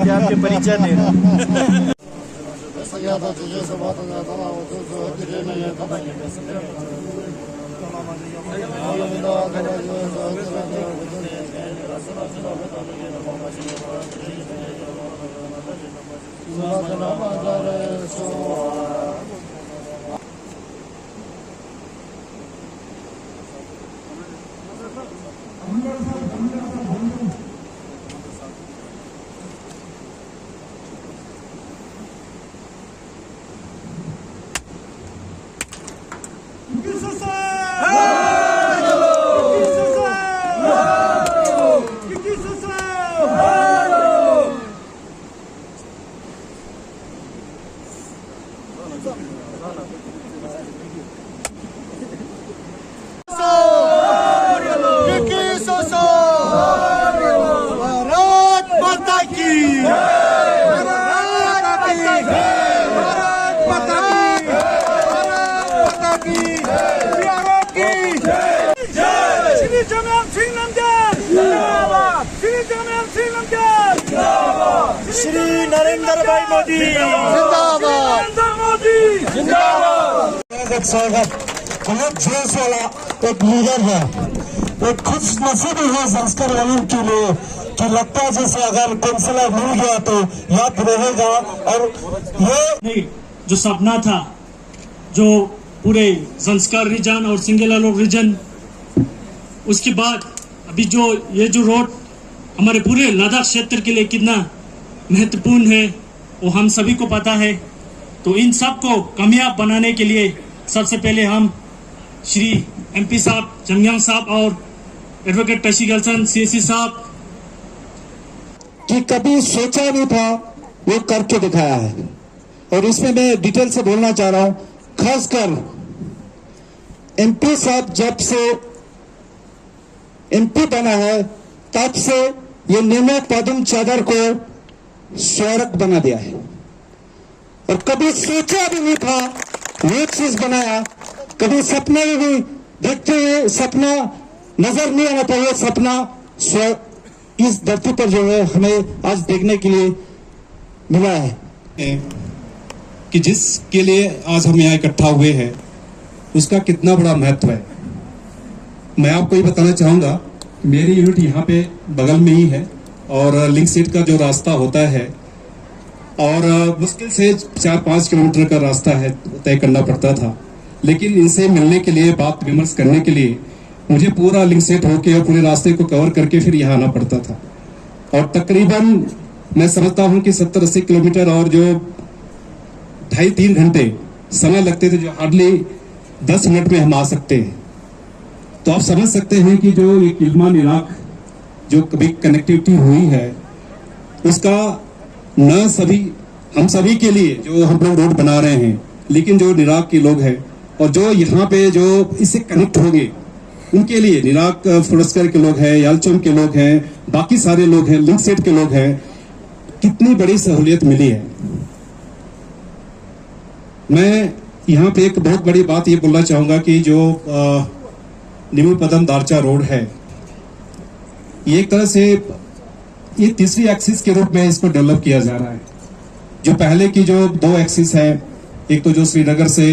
कि आपके परिचय दे रहा हूँ। श्री नरेंद्र भाई मोदी जिंदाबाद, मोदी जिंदाबाद। स्वागत। बहुत जोश वाला एक लीडर है, एक खुश नसीबी है संस्कार वालों के लिए कि लगता है जैसे अगर काउंसिलर मिल गया तो याद रहेगा। और ये जो सपना था, जो पूरे संस्कार रीजन और सिंगलालोर रीजन, उसके बाद अभी जो ये जो रोड हमारे पूरे लद्दाख क्षेत्र के लिए कितना महत्वपूर्ण है वो हम सभी को पता है। तो इन सब को कामयाब बनाने के लिए सबसे पहले हम श्री एमपी साहब जंगयांग साहब और एडवोकेट टशी गलसन सीएससी साहब कि कभी सोचा नहीं था वो करके दिखाया है। और इसमें मैं डिटेल से बोलना चाह रहा हूं, खासकर एमपी साहब जब से एमपी बना है तब से ये निमो पदम चादर को स्वर्ग बना दिया है। और कभी सोचा भी नहीं था वो चीज बनाया, कभी सपने में भी देखते हुए सपना नजर नहीं आना था, वो सपना इस धरती पर जो है हमें आज देखने के लिए मिला है कि जिसके लिए आज हम यहाँ इकट्ठा हुए हैं उसका कितना बड़ा महत्व है। मैं आपको ये बताना चाहूंगा, मेरी यूनिट यहाँ पे बगल में ही है और लिंक सीट का जो रास्ता होता है और मुश्किल से 4-5 किलोमीटर का रास्ता है तय करना पड़ता था, लेकिन इनसे मिलने के लिए, बात विमर्श करने के लिए मुझे पूरा लिंक सेट होके और पूरे रास्ते को कवर करके फिर यहाँ आना पड़ता था। और तकरीबन मैं समझता हूँ कि 70-80 किलोमीटर और जो 2.5-3 घंटे समय लगते थे, जो हार्डली 10 मिनट में हम आ सकते हैं। तो आप समझ सकते हैं कि जो ये किलमान इलाक जो कभी कनेक्टिविटी हुई है उसका न सभी हम सभी के लिए जो हम लोग रोड बना रहे हैं, लेकिन जो निराक के लोग हैं और जो यहाँ पे जो इससे कनेक्ट होंगे उनके लिए, निराक फुरस्कर के लोग हैं, यालचोम के लोग हैं, बाकी सारे लोग हैं, लिंक सेट के लोग हैं, कितनी बड़ी सहूलियत मिली है। मैं यहाँ पे एक बहुत बड़ी बात ये बोलना चाहूंगा कि जो निमो पदम दारचा रोड है, ये एक तरह से ये तीसरी एक्सिस के रूप में इसको डेवलप किया जा रहा है। जो पहले की जो 2 एक्सिस है, एक तो जो श्रीनगर से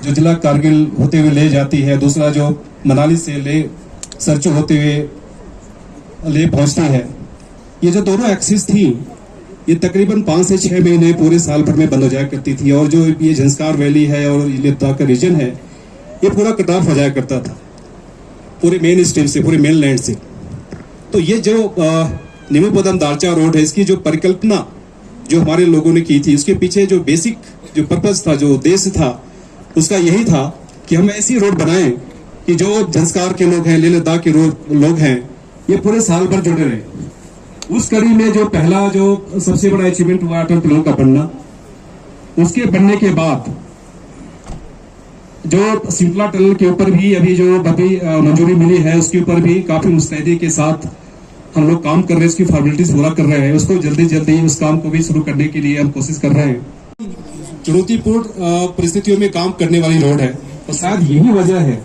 जो जिला कारगिल होते हुए ले जाती है, दूसरा जो मनाली से ले सरचू होते हुए ले पहुंचती है। ये जो दोनों एक्सिस थी ये तकरीबन 5 से 6 महीने पूरे साल भर में बंद हो जाया करती थी। और जो ये झंस्कार वैली है और लद्दाख का रीजन है, ये पूरा कट ऑफ हो जाया करता था पूरे मेन स्ट्रीम से, पूरे मेन लैंड से। तो ये जो निमो पदम दारचा रोड है, इसकी जो परिकल्पना जो हमारे लोगों ने की थी, उसके पीछे जो बेसिक जो पर्पस था, जो उद्देश्य था, उसका यही था कि हम ऐसी रोड बनाएं कि जो झंस्कार के लोग हैं, लेह लद्दाख के लोग हैं, ये पूरे साल भर जुड़े रहे। उस कड़ी में जो पहला जो सबसे बड़ा अचीवमेंट हुआ अटल टनल का बनना, उसके बनने के बाद जो सिंपला टनल के ऊपर भी अभी जो मंजूरी मिली है, उसके ऊपर भी काफी मुस्तैदी के साथ हम लोग काम कर रहे हैं, उसकी फॉर्मेलिटीज पूरा कर रहे हैं। उसको जल्दी उस काम को भी शुरू करने के लिए हम कोशिश कर रहे हैं। चुनौतीपूर्ण परिस्थितियों में काम करने वाली रोड है और शायद यही वजह है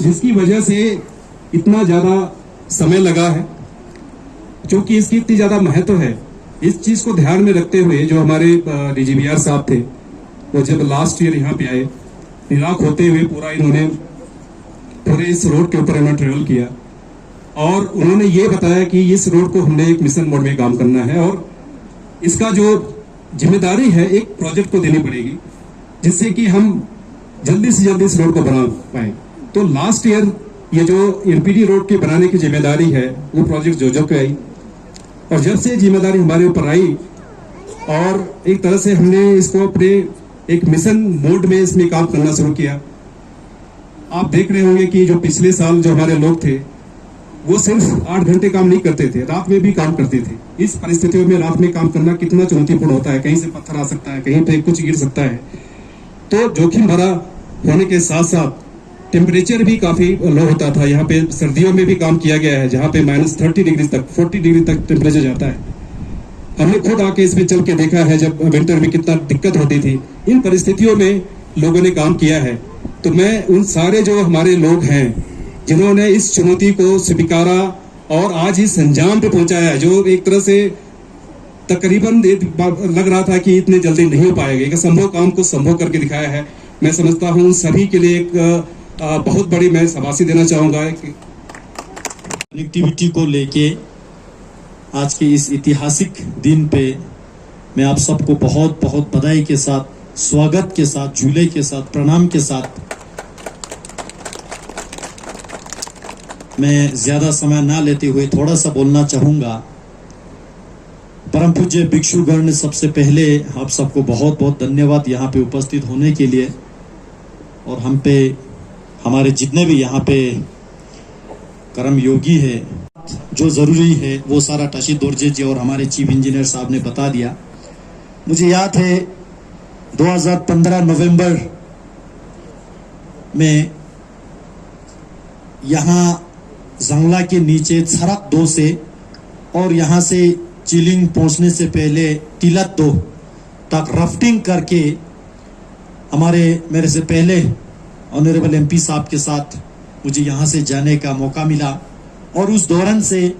जिसकी वजह से इतना ज्यादा समय लगा है, क्योंकि इसकी इतनी ज्यादा महत्व है इस चीज को ध्यान में रखते हुए जो हमारे डीजीबीआर साहब थे, वो जब लास्ट ईयर यहाँ पे आए, निराक होते हुए इन्होंने पूरे इस रोड के ऊपर इन्होंने ट्रेवल किया और उन्होंने ये बताया कि इस रोड को हमने एक मिशन मोड में काम करना है और इसका जो जिम्मेदारी है एक प्रोजेक्ट को देनी पड़ेगी, जिससे कि हम जल्दी से जल्दी इस रोड को बना पाए। तो लास्ट ईयर ये जो एमपीडी रोड के बनाने की जिम्मेदारी है वो प्रोजेक्ट जोजो पे आई और जब से जिम्मेदारी हमारे ऊपर आई और एक तरह से हमने इसको अपने एक मिशन मोड में इसमें काम करना शुरू किया। आप देख रहे होंगे कि जो पिछले साल जो हमारे लोग थे वो सिर्फ 8 घंटे काम नहीं करते थे, रात में भी काम करते थे। इस परिस्थितियों में रात में काम करना कितना चुनौतीपूर्ण होता है, कहीं से पत्थर आ सकता है, कहीं पे कुछ गिर सकता है, तो जोखिम भरा होने के साथ साथ टेम्परेचर भी काफी लो होता था। यहाँ पे सर्दियों में भी काम किया गया है जहाँ पे -30 डिग्री तक 40 डिग्री तक टेम्परेचर जाता है। हमने खुद आके इसमें चल के देखा है जब विंटर में कितना दिक्कत होती थी। इन परिस्थितियों में लोगों ने काम किया है। तो मैं उन सारे जो हमारे लोग हैं जिन्होंने इस चुनौती को स्वीकारा और आज इस अंजाम पे पहुंचाया है, जो एक तरह से तकरीबन लग रहा था कि इतने जल्दी नहीं हो पाएगा, एक असंभव काम को संभव करके दिखाया है। मैं समझता हूं सभी के लिए एक बहुत बड़ी मैं शाबाशी देना चाहूंगा। कनेक्टिविटी को लेके आज के इस ऐतिहासिक दिन पे मैं आप सबको बहुत बहुत बधाई के साथ, स्वागत के साथ, झूले के साथ, प्रणाम के साथ मैं ज्यादा समय ना लेते हुए थोड़ा सा बोलना चाहूंगा। परम पूज्य भिक्षुगण ने सबसे पहले आप सबको बहुत बहुत धन्यवाद यहाँ पे उपस्थित होने के लिए और हम पे हमारे जितने भी यहाँ पे कर्म योगी है, जो जरूरी है वो सारा टशी दोरजे जी और हमारे चीफ इंजीनियर साहब ने बता दिया। मुझे याद है 2015 नवंबर में यहाँ जंगला के नीचे छरक 2 से और यहाँ से चिलिंग पहुंचने से पहले टिलत 2 तक राफ्टिंग करके मेरे से पहले ऑनरेबल एमपी साहब के साथ मुझे यहाँ से जाने का मौका मिला और उस दौरान से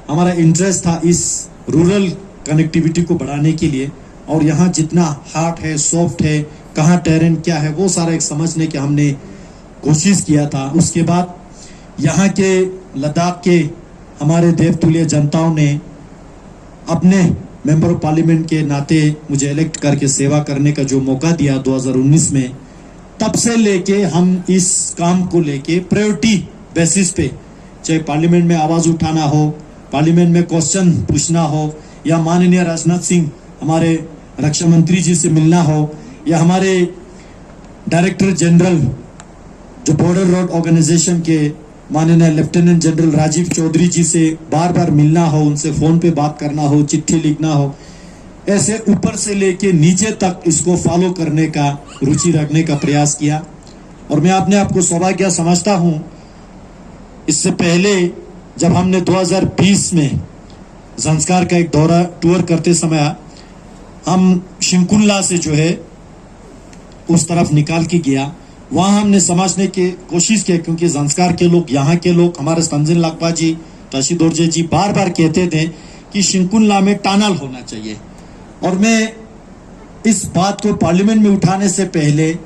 हमारा इंटरेस्ट था इस रूरल कनेक्टिविटी को बढ़ाने के लिए और यहाँ जितना हार्ड है, सॉफ्ट है, कहाँ टेरेन क्या है, वो सारा एक समझने की हमने कोशिश किया था। उसके बाद यहाँ के लद्दाख के हमारे देवतुल्य जनताओं ने अपने मेंबर ऑफ पार्लियामेंट के नाते मुझे इलेक्ट करके सेवा करने का जो मौका दिया 2019 में, तब से लेके हम इस काम को लेके प्रायोरिटी बेसिस पे, चाहे पार्लियामेंट में आवाज उठाना हो, पार्लियामेंट में क्वेश्चन पूछना हो, या माननीय राजनाथ सिंह हमारे रक्षा मंत्री जी से मिलना हो, या हमारे डायरेक्टर जनरल जो बॉर्डर रोड ऑर्गेनाइजेशन के माननीय लेफ्टिनेंट जनरल राजीव चौधरी जी से बार बार मिलना हो, उनसे फोन पे बात करना हो, चिट्ठी लिखना हो, ऐसे ऊपर से लेके नीचे तक इसको फॉलो करने का, रुचि रखने का प्रयास किया। और मैं अपने आप को सौभाग्य समझता हूं, इससे पहले जब हमने 2020 में संस्कार का एक दौरा टूर करते समय हम शिंकुल्ला से जो है उस तरफ निकाल के गया, वहां हमने समझने की कोशिश की, क्योंकि संस्कार के लोग, यहाँ के लोग, हमारे संजन लाकपा जी, टशी दोरजे जी बार बार कहते थे कि शिंकुल्ला में टनल होना चाहिए। और मैं इस बात को पार्लियामेंट में उठाने से पहले,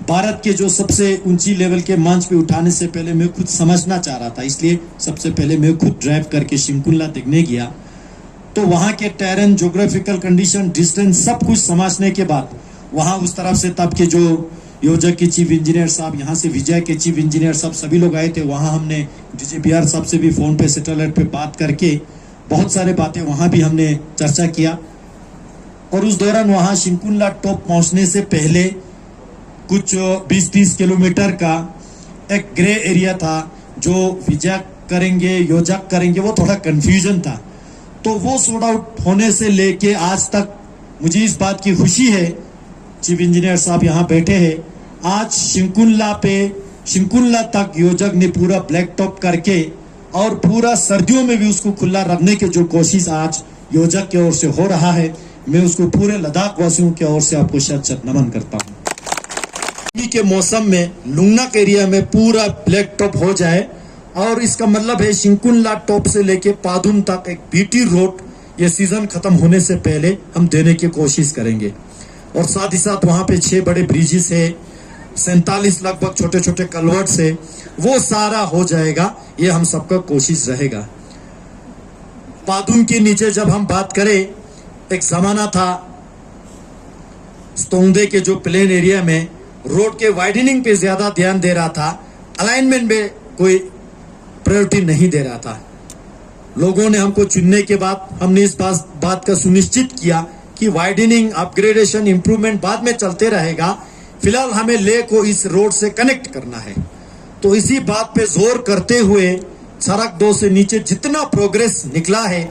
भारत के जो सबसे ऊंची लेवल के मंच पे उठाने से पहले मैं खुद समझना चाह रहा था, इसलिए सबसे पहले मैं खुद ड्राइव करके शिंकुल्ला देखने गया। तो वहां के टेरेन, ज्योग्राफिकल कंडीशन, डिस्टेंस सब कुछ समझने के बाद वहां उस तरफ से तब के जो योजक के चीफ इंजीनियर साहब, यहाँ से विजय के चीफ इंजीनियर साहब, सभी लोग आए थे। वहां हमने डीजीपीआर साहब से भी फोन पे, सैटेलाइट पे बात करके बहुत सारे बातें वहां भी हमने चर्चा किया। और उस दौरान वहां शिंकुल्ला टॉप पहुंचने से पहले कुछ 20-30 किलोमीटर का एक ग्रे एरिया था, जो विजय करेंगे, योजक करेंगे, वो थोड़ा कंफ्यूजन था। तो वो सॉर्ट आउट होने से लेके आज तक मुझे इस बात की खुशी है, चीफ इंजीनियर साहब यहाँ बैठे हैं, आज शिंकुल्ला तक योजक ने पूरा ब्लैक टॉप करके और पूरा सर्दियों में भी उसको खुला रखने की जो कोशिश आज योजक की ओर से हो रहा है, मैं उसको पूरे लद्दाख वासियों की ओर से आपको शत नमन करता हूँ। गर्मी के मौसम में लुंगनाक एरिया में पूरा ब्लैक टॉप हो जाए, और इसका मतलब है शिंकुल्ला टॉप से लेके पादुम तक एक बीटी रोड ये सीजन खत्म होने से पहले हम देने की कोशिश करेंगे। और साथ ही साथ वहां पे 6 बड़े ब्रिजेस है, 47 लगभग छोटे छोटे कलवर्ट्स है, वो सारा हो जाएगा। ये हम सबका कोशिश रहेगा। पादुम के नीचे जब हम बात करें, एक जमाना था स्तोंगदे के जो प्लेन एरिया में रोड के वाइडनिंग पे ज्यादा ध्यान दे रहा था, अलाइनमेंट में कोई प्रायोरिटी नहीं दे रहा था। लोगों ने हमको चुनने के बाद हमने इस बात का सुनिश्चित किया कि वाइडनिंग, अपग्रेडेशन, इंप्रूवमेंट बाद में चलते रहेगा, फिलहाल हमें ले को इस रोड से कनेक्ट करना है। तो इसी बात पे जोर करते हुए सड़क 2 से नीचे जितना प्रोग्रेस निकला है,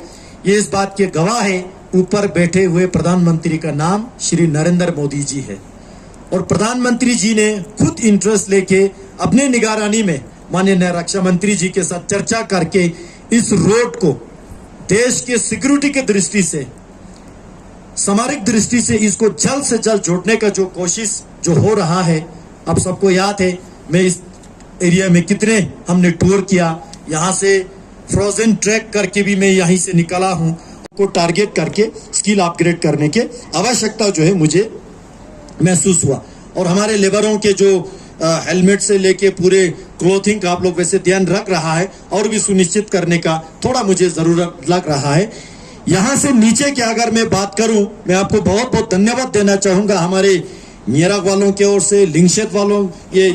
ये इस बात के गवाह है। ऊपर बैठे हुए प्रधानमंत्री का नाम श्री नरेंद्र मोदी जी है और प्रधानमंत्री जी ने खुद इंटरेस्ट लेके अपने निगरानी में माननीय रक्षा मंत्री जी के साथ चर्चा करके इस रोड को देश के सिक्योरिटी के दृष्टि से, सामरिक दृष्टि से इसको जल्द से जल्द जोड़ने का जो कोशिश जो हो रहा है, आप सबको याद है मैं इस एरिया में कितने हमने टूर किया। यहाँ से फ्रोजन ट्रैक करके भी मैं यहीं से निकला हूँ, को टारगेट करके स्किल अपग्रेड करने के आवश्यकता जो है मुझे महसूस हुआ। और हमारे लेबरों के जो हेलमेट से लेके पूरे क्लोथिंग का आप लोग वैसे ध्यान रख रहा है और भी सुनिश्चित करने का थोड़ा मुझे जरूरत लग रहा है। यहाँ से नीचे की अगर मैं बात करूं, मैं आपको बहुत बहुत धन्यवाद देना चाहूंगा हमारे नियराग वालों की ओर से, लिंगशेत वालों, ये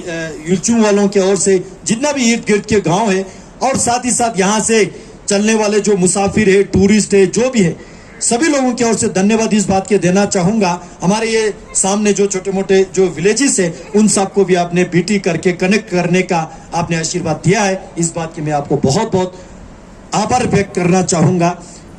युलचू वालों की ओर से, जितना भी इर्द गिर्द के गांव है, और साथ ही साथ यहाँ से चलने वाले जो मुसाफिर है, टूरिस्ट है, जो भी है, सभी लोगों की ओर से धन्यवाद इस बात के देना चाहूंगा। हमारे ये सामने जो छोटे मोटे जो विलेजेस है, उन सबको भी आपने बीटी करके कनेक्ट करने का आपने आशीर्वाद दिया है, इस बात की मैं आपको बहुत बहुत आभार व्यक्त करना चाहूंगा।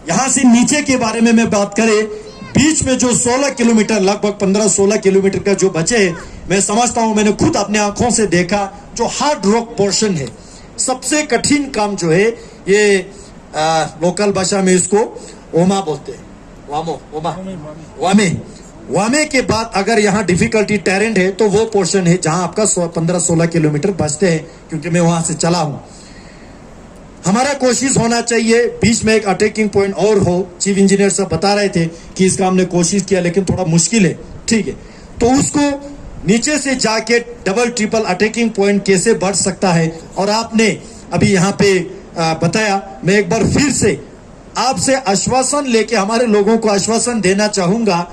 यहाँ से नीचे के बारे में मैं बात करें, बीच में जो 16 किलोमीटर, लगभग 15-16 किलोमीटर का जो बचे है, मैं समझता हूं, मैंने खुद अपने आंखों से देखा, जो हार्ड रॉक पोर्शन है, सबसे कठिन काम जो है, ये लोकल भाषा में इसको ओमा बोलते हैं, वामे के बाद अगर यहाँ डिफिकल्टी टेरेंट है तो वो पोर्शन है जहां आपका 15-16 किलोमीटर बचते हैं, क्योंकि मैं वहां से चला हूं। हमारा कोशिश होना चाहिए बीच में एक अटैकिंग पॉइंट और हो। चीफ इंजीनियर साहब बता रहे थे कि इसका हमने कोशिश किया लेकिन थोड़ा मुश्किल है, ठीक है, तो उसको नीचे से जाके डबल ट्रिपल अटैकिंग पॉइंट कैसे बढ़ सकता है, और आपने अभी यहाँ पे बताया। मैं एक बार फिर से आपसे आश्वासन लेके हमारे लोगों को आश्वासन देना चाहूंगा,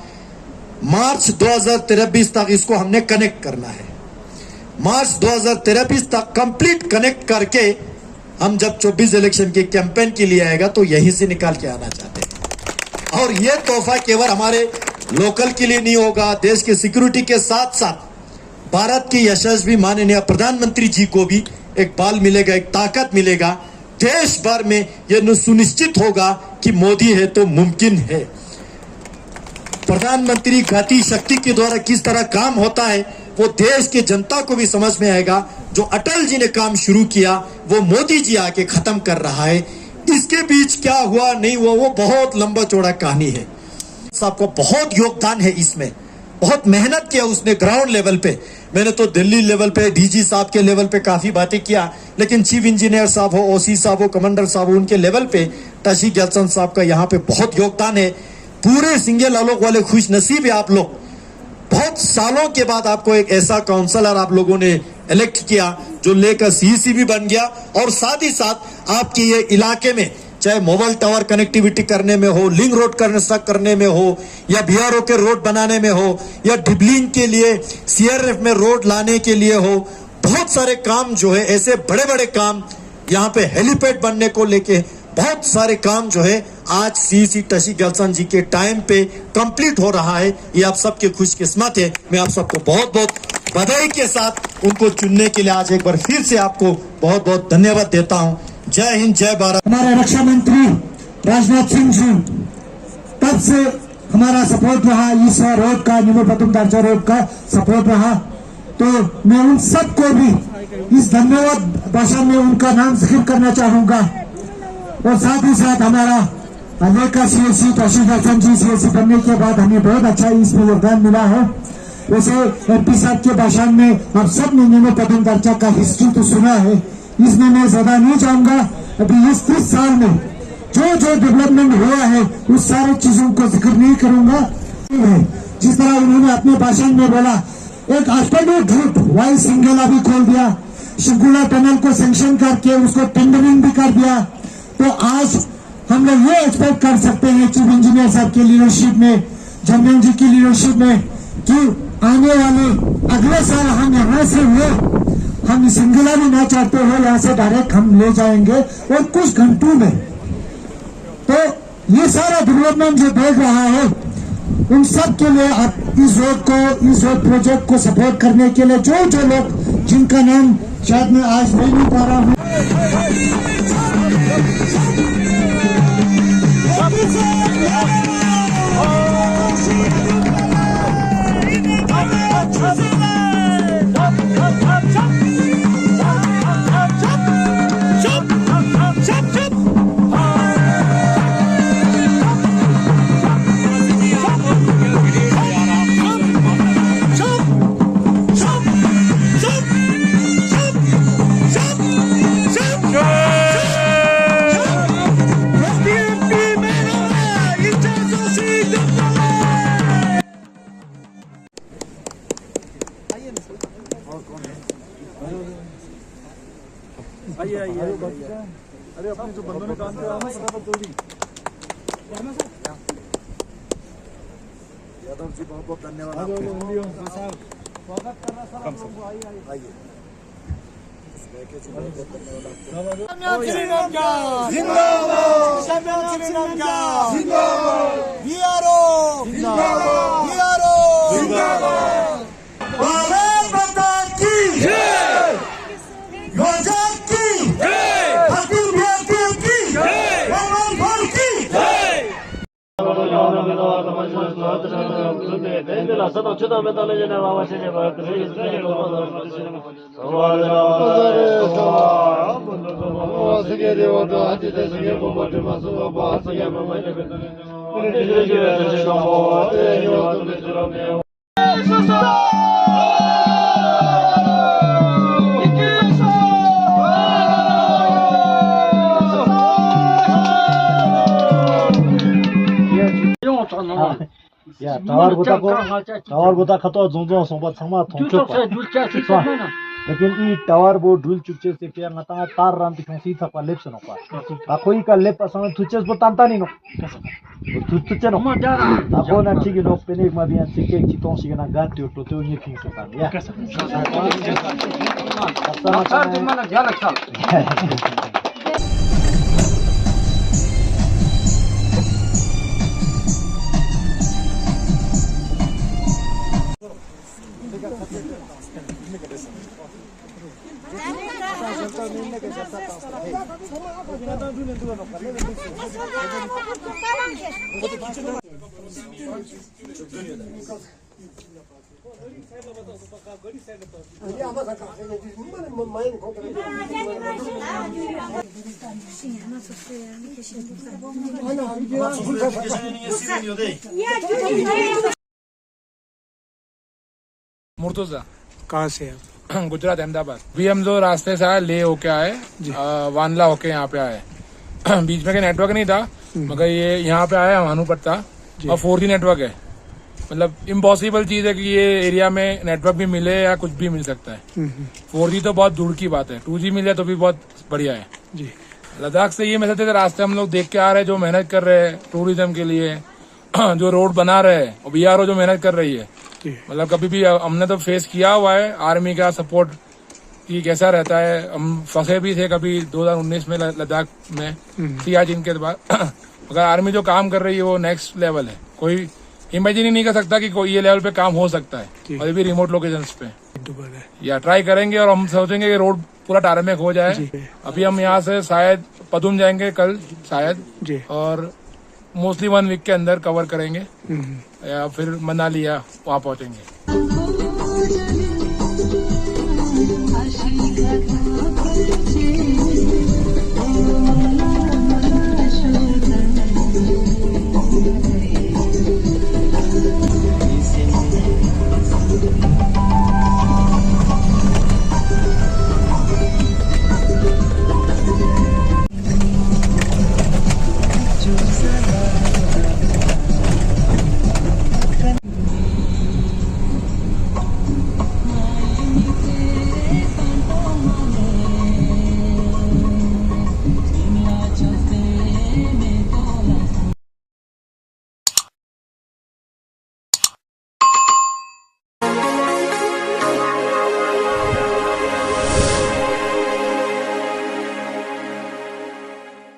मार्च 2023 तक इसको हमने कनेक्ट करना है। मार्च 2023 तक कंप्लीट कनेक्ट करके हम जब 24 इलेक्शन के कैंपेन के लिए आएगा तो यहीं से निकाल के आना चाहते हैं। और यह तोहफा केवल हमारे लोकल के लिए नहीं होगा, देश के सिक्योरिटी के साथ साथ भारत के यशस्वी माननीय प्रधानमंत्री जी को भी एक बल मिलेगा, एक ताकत मिलेगा। देश भर में यह सुनिश्चित होगा कि मोदी है तो मुमकिन है। प्रधानमंत्री गति शक्ति के द्वारा किस तरह काम होता है वो देश के जनता को भी समझ में आएगा। जो अटल जी ने काम शुरू किया वो मोदी जी आके खत्म कर रहा है। इसके बीच क्या हुआ नहीं हुआ वो बहुत लंबा चौड़ा कहानी है। सबको बहुत योगदान है इसमें, बहुत मेहनत किया उसने ग्राउंड लेवल पे। मैंने तो दिल्ली लेवल पे डीजी साहब के लेवल पे काफी बातें किया, लेकिन चीफ इंजीनियर साहब हो, ओसी साहब हो, कमांडर साहब हो, उनके लेवल पे टशी गैल्सन साहब का यहाँ पे बहुत योगदान है। पूरे सिंगल आलोक वाले खुश नसीब है आप लोग, बहुत सालों के बाद आपको एक ऐसा काउंसलर आप लोगों ने इलेक्ट किया जो लेकर सीसी भी बन गया, और साथ ही साथ आपके ये इलाके में चाहे मोबाइल टावर कनेक्टिविटी करने में हो, लिंक रोड करने में हो, या बीआरओ के रोड बनाने में हो, या डिबलिंग के लिए सीआरएफ में रोड लाने के लिए हो, बहुत सारे काम जो है ऐसे बड़े बड़े काम, यहाँ पे हेलीपैड बनने को लेके बहुत सारे काम जो है आज सीसी टशी गैल्सन जी के टाइम पे कंप्लीट हो रहा है। ये आप सबके खुशकिस्मत है। मैं आप सबको बहुत बहुत बधाई के साथ उनको चुनने के लिए आज एक बार फिर से आपको बहुत बहुत धन्यवाद देता हूँ। जय हिंद, जय भारत। हमारे रक्षा मंत्री राजनाथ सिंह जी, तब से हमारा सपोर्ट रहा, इस रोड का, निमो पदम दार्चा रोड का सपोर्ट रहा। तो मैं उन सबको भी इस धन्यवाद भाषण में उनका नाम जिक्र करना चाहूंगा। और साथ ही साथ हमारा लेकर सीएससी टशी गैल्सन जी सीएससी बनने के बाद हमें बहुत अच्छा इसमें योगदान मिला है। वैसे एमपी साहब के भाषण में आप सब ने निमो पदम दार्चा का हिस्ट्री तो सुना है, इसमें मैं ज्यादा नहीं चाहूंगा। अभी इस 30 साल में जो जो डेवलपमेंट हुआ है उस सारी चीजों को जिक्र नहीं करूंगा। जिस तरह उन्होंने अपने भाषण में बोला, एक अष्टमी झूठ वाई सिंगेला भी खोल दिया, शिवगुड़ा टनल को सैंक्शन करके उसको टेंडरिंग भी कर दिया। तो आज हम लोग ये एक्सपेक्ट कर सकते हैं चीफ इंजीनियर साहब की लीडरशिप में, जमन जी की लीडरशिप में, कि आने वाले अगले साल हम यहाँ से हम सिंगला भी ना चाहते हो, यहाँ से डायरेक्ट हम ले जाएंगे और कुछ घंटों में। तो ये सारा डेवलपमेंट जो देख रहा है उन सब के लिए आप इस रोड प्रोजेक्ट को सपोर्ट करने के लिए जो जो लोग जिनका नाम शायद मैं आज नहीं पा रहा हूँ, अरे अपने जो बंदों ने काम किया ना फटाफट जल्दी। यादव जी बहुत बहुत धन्यवाद आपको। स्वागत कर रहा सर, आइए। 야, टावर बोता खतो जोंजो सोबत संगमा थोंचो पा लेकिन ई टावर बो ढुल चुचे से पिया ngata तार राम तिखसी थपा लेप सनो पा कोई का लेप असम थुचेस बो तांता नी नो थुचे नो ako na chigi no penig mabian sike chitong sigana gat to to ni king sa tan ya sar din mana ध्यान रखा। मुर्तुजा कहाँ से आप? गुजरात अहमदाबाद। भी हम जो रास्ते से आए ले होके आए, वानला होके यहाँ पे आए। बीच में का नेटवर्क नहीं था मगर ये यहाँ पे आया भानुपट था और 4G नेटवर्क है। मतलब इम्पॉसिबल चीज है कि ये एरिया में नेटवर्क भी मिले या कुछ भी मिल सकता है। 4G तो बहुत दूर की बात है, 2G मिले तो भी बहुत बढ़िया है जी। लद्दाख से ये मैसेज रास्ते हम लोग देख के आ रहे हैं, जो मेहनत कर रहे हैं टूरिज्म के लिए, जो रोड बना रहे हैं, और BRO जो मेहनत कर रही है। मतलब कभी भी हमने तो फेस किया हुआ है आर्मी का सपोर्ट कि कैसा रहता है। हम फंसे भी थे कभी 2019 में लद्दाख में सियाचिन के बाद। मगर आर्मी जो काम कर रही है वो नेक्स्ट लेवल है। कोई इमेजिन ही नहीं कर सकता कि कोई ये लेवल पे काम हो सकता है, और भी रिमोट लोकेशंस पे। या ट्राई करेंगे और हम सोचेंगे कि रोड पूरा टारमेक हो जाए। अभी हम यहाँ से शायद पदुम जाएंगे कल शायद, और मोस्टली 1 वीक के अंदर कवर करेंगे या फिर मनाली या वहाँ पहुँचेंगे।